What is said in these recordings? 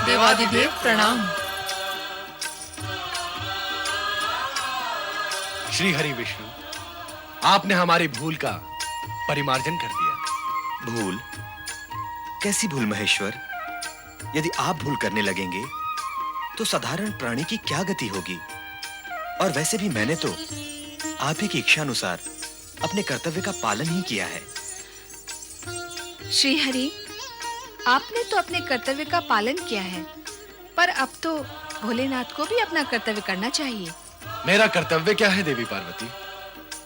देवादिदेव प्रणाम। श्री हरि विष्णु, आपने हमारी भूल का परिमार्जन कर दिया। भूल? कैसी भूल महेश्वर? यदि आप भूल करने लगेंगे तो साधारण प्राणी की क्या गति होगी? और वैसे भी मैंने तो आप ही की इच्छा अनुसार अपने कर्तव्य का पालन ही किया है। श्री हरि, आपने तो अपने कर्तव्य का पालन किया है, पर अब तो भोलेनाथ को भी अपना कर्तव्य करना चाहिए। मेरा कर्तव्य क्या है देवी पार्वती?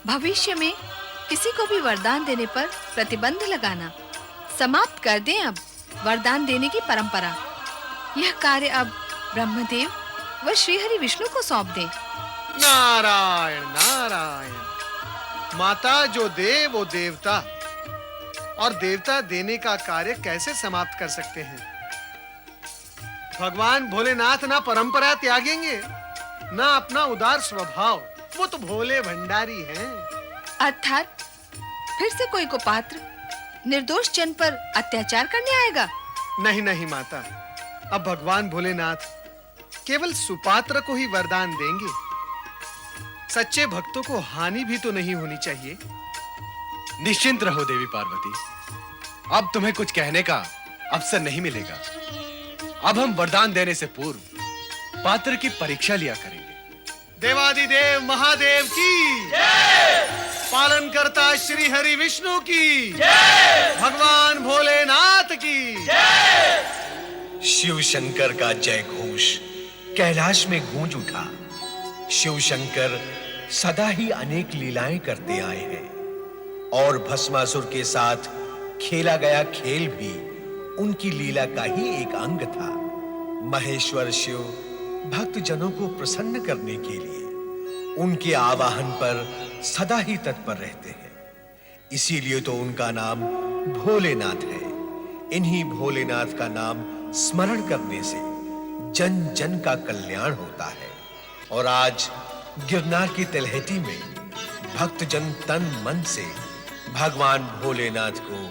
भविष्य में किसी को भी वरदान देने पर प्रतिबंध लगाना। समाप्त कर दें अब वरदान देने की परंपरा। यह कार्य अब ब्रह्मदेव व श्रीहरि विष्णु को सौंप दें। नारायण नारायण। माता जो दे वो देवता, और देवता देने का कार्य कैसे समाप्त कर सकते हैं? भगवान भोलेनाथ ना परंपरा त्यागेंगे, ना अपना उदार स्वभाव। वो तो भोले भंडारी हैं। अर्थात फिर से कोई को पात्र निर्दोष जन पर अत्याचार करने आएगा? नहीं नहीं माता, अब भगवान भोलेनाथ केवल सुपात्र को ही वरदान देंगे। सच्चे भक्तों को हानि भी तो नहीं होनी चाहिए। निश्चिंत रहो देवी पार्वती, अब तुम्हें कुछ कहने का अवसर नहीं मिलेगा। अब हम वरदान देने से पूर्व पात्र की परीक्षा लिया करेंगे। देवादिदेव महादेव की जय, पालन करता श्री हरि विष्णु की जय, भगवान भोलेनाथ की जय। शिव शंकर का जय घोष कैलाश में गूंज उठा। शिव शंकर सदा ही अनेक लीलाएं करते आए हैं और भस्मासुर के साथ खेला गया खेल भी उनकी लीला का ही एक अंग था। महेश्वर शिव भक्त जनों को प्रसन्न करने के लिए उनके आवाहन पर सदा ही तत्पर रहते हैं। इसीलिए तो उनका नाम भोलेनाथ है। इन्हीं भोलेनाथ का नाम स्मरण करने से जन जन का कल्याण होता है। और आज गिरनार की तलहटी में भक्त जन तन मन से भगवान भोलेनाथ को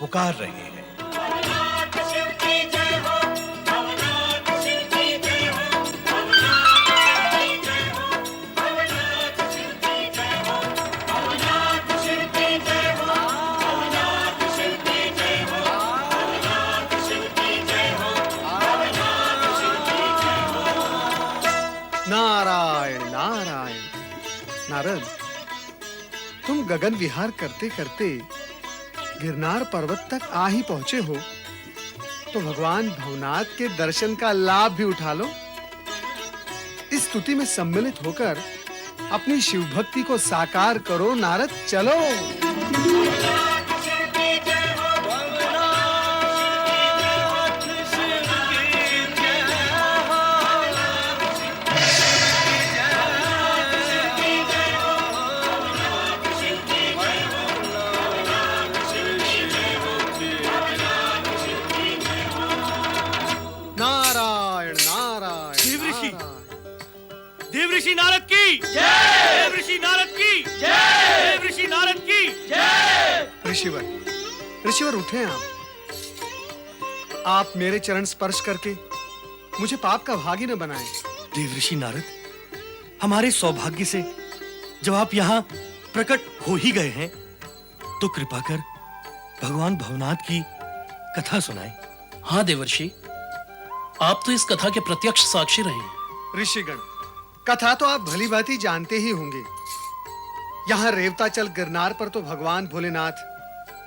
पुकार रहे हैं। नारायण नारायण। नारद, तुम गगन विहार करते करते गिरनार पर्वत तक आ ही पहुंचे हो, तो भगवान भवनाथ के दर्शन का लाभ भी उठा लो। इस स्तुति में सम्मिलित होकर अपनी शिव भक्ति को साकार करो। नारद, चलो। नारायण नारायण। देव ऋषि नारद की जय, देव ऋषि नारद की जय, देव ऋषि नारद की जय। ऋषिवर, ऋषिवर उठे आप मेरे चरण स्पर्श करके मुझे पाप का भागी न बनाएं। देवऋषि नारद, हमारे सौभाग्य से जब आप यहाँ प्रकट हो ही गए हैं, तो कृपा कर भगवान भवनाथ की कथा सुनाएं। हाँ देवर्षि, आप तो इस कथा के प्रत्यक्ष साक्षी रहे हैं। ऋषिगण, कथा तो आप भली भांति जानते ही होंगे। यहाँ रेवताचल गिरनार पर तो भगवान भोलेनाथ,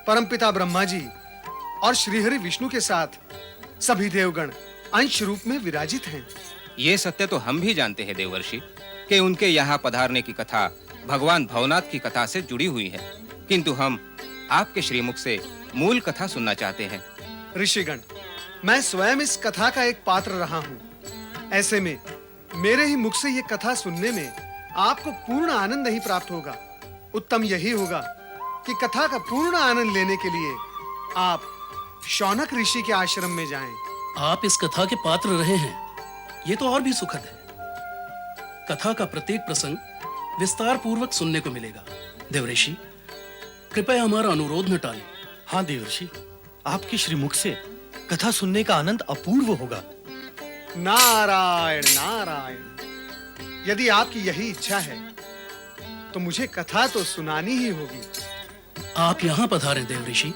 परमपिता ब्रह्मा जी और श्रीहरि विष्णु के साथ सभी देवगण अंश रूप में विराजित हैं। ये सत्य तो हम भी जानते हैं देवर्षि, कि उनके यहाँ पधारने की कथा भगवान भवनाथ की कथा से जुड़ी हुई है, किंतु हम आपके श्रीमुख से मूल कथा सुनना चाहते हैं। ऋषिगण, मैं स्वयं इस कथा का एक पात्र रहा हूँ। ऐसे में मेरे ही मुख से ये कथा सुनने में आपको पूर्ण आनंद नहीं प्राप्त होगा। उत्तम यही होगा कि कथा का पूर्ण आनंद लेने के लिए आप शौनक ऋषि के आश्रम में जाएं। आप इस कथा के पात्र रहे हैं, ये तो और भी सुखद है। कथा का प्रत्येक प्रसंग विस्तार पूर्वक सुनने को मिलेगा। देवऋषि, कृपया हमारा अनुरोध न टालें। हाँ देवर्षि, आपके श्रीमुख से कथा सुनने का आनंद अपूर्व होगा। नारायण नारायण। यदि आपकी यही इच्छा है तो मुझे कथा तो सुनानी ही होगी। आप यहाँ पधारें देवऋषि।